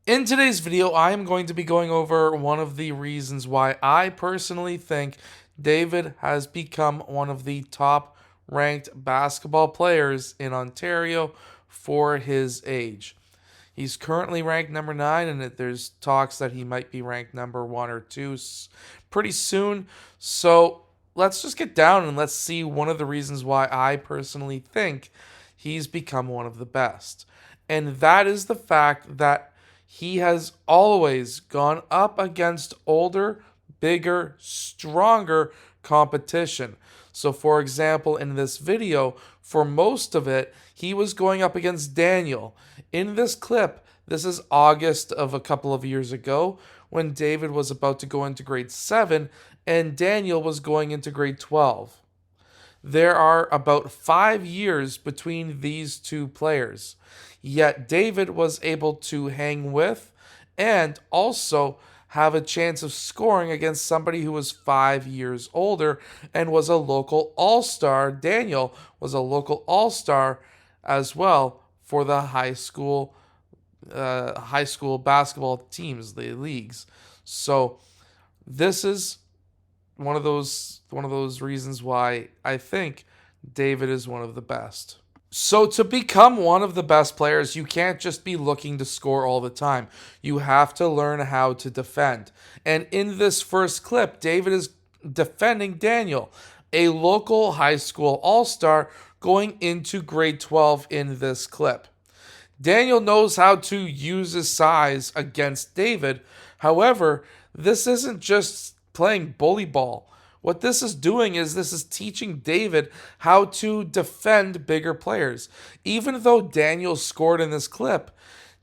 In today's video, I am going to be going over one of the reasons why I personally think David has become one of the top ranked basketball players in Ontario for his age. He's currently ranked number 9, and there's talks that he might be ranked number 1 or 2 pretty soon. So let's just get down and let's see one of the reasons why I personally think he's become one of the best. And that is the fact that he has always gone up against older, bigger, stronger competition. So, for example, in this video, for most of it, he was going up against Daniel. In this clip, this is August of a couple of years ago when David was about to go into grade 7 and Daniel was going into grade 12. There are about 5 years between these two players. Yet David was able to hang with and also have a chance of scoring against somebody who was 5 years older and was a local all-star. Daniel was a local all-star as well for the high school basketball teams, the leagues. So this is one of those reasons why I think David is one of the best. So to become one of the best players, you can't just be looking to score all the time. You have to learn how to defend. And in this first clip, David is defending Daniel, a local high school all-star going into grade 12 in this clip. Daniel knows how to use his size against David. However, this isn't just playing bully ball. What this is doing is this is teaching David how to defend bigger players. Even though Daniel scored in this clip,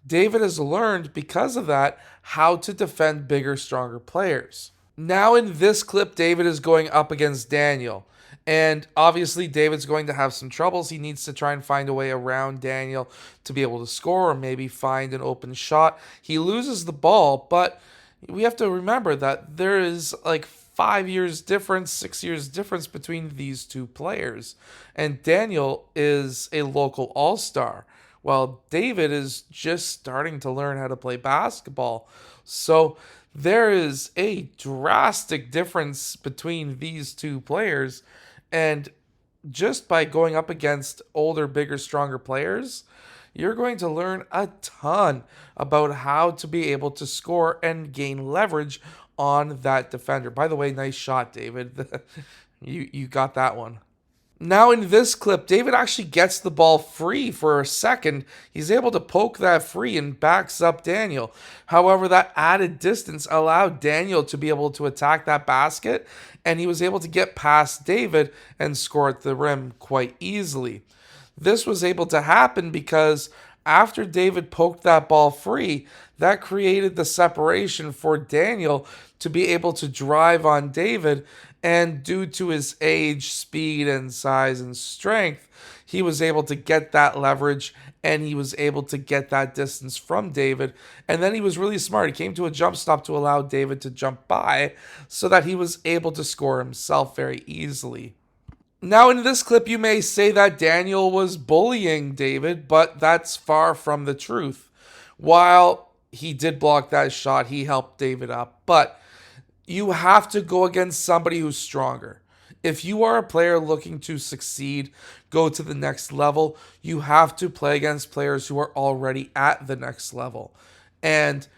David has learned because of that how to defend bigger, stronger players. Now in this clip, David is going up against Daniel. And obviously, David's going to have some troubles. He needs to try and find a way around Daniel to be able to score or maybe find an open shot. He loses the ball, but we have to remember that there is like 5 years difference, 6 years difference between these two players. And Daniel is a local all-star, while David is just starting to learn how to play basketball. So there is a drastic difference between these two players. And just by going up against older, bigger, stronger players, you're going to learn a ton about how to be able to score and gain leverage on that defender. By the way, nice shot, David. You got that one. Now in this clip, David actually gets the ball free for a second. He's able to poke that free and backs up Daniel. However, that added distance allowed Daniel to be able to attack that basket, and he was able to get past David and score at the rim quite easily. This was able to happen because after David poked that ball free, that created the separation for Daniel to be able to drive on David. And due to his age, speed, and size and strength, he was able to get that leverage and he was able to get that distance from David. And then he was really smart. He came to a jump stop to allow David to jump by so that he was able to score himself very easily. Now, in this clip, you may say that Daniel was bullying David, but that's far from the truth. While he did block that shot, he helped David up, but you have to go against somebody who's stronger. If you are a player looking to succeed, go to the next level, you have to play against players who are already at the next level. And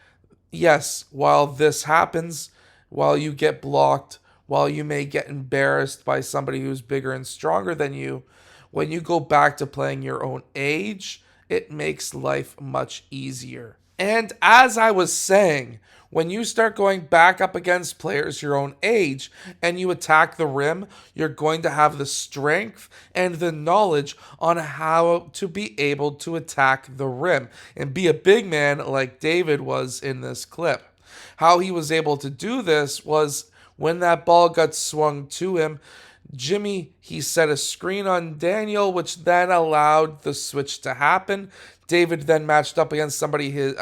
yes, while this happens, while you get blocked, while you may get embarrassed by somebody who's bigger and stronger than you, when you go back to playing your own age, it makes life much easier. And as I was saying, when you start going back up against players your own age and you attack the rim, you're going to have the strength and the knowledge on how to be able to attack the rim and be a big man like David was in this clip. How he was able to do this was when that ball got swung to him, he set a screen on Daniel, which then allowed the switch to happen. David then matched up against somebody who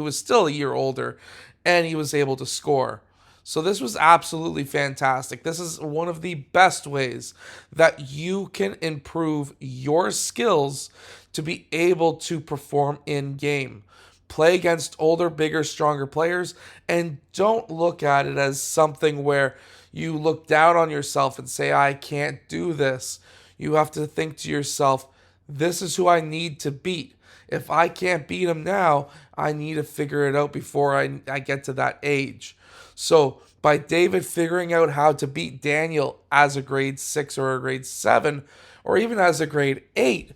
was still a year older, and he was able to score. So this was absolutely fantastic. This is one of the best ways that you can improve your skills to be able to perform in game. Play against older, bigger, stronger players, and don't look at it as something where you look down on yourself and say, I can't do this. You have to think to yourself, this is who I need to beat. If I can't beat him now, I need to figure it out before I get to that age. So by David figuring out how to beat Daniel as a grade 6 or a grade 7, or even as a grade 8,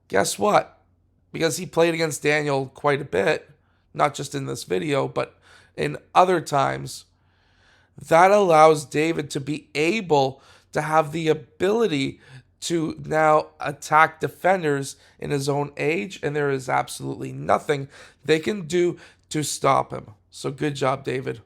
guess what? Because he played against Daniel quite a bit, not just in this video, but in other times, that allows David to be able to have the ability to now attack defenders in his own age, and there is absolutely nothing they can do to stop him. So good job, David.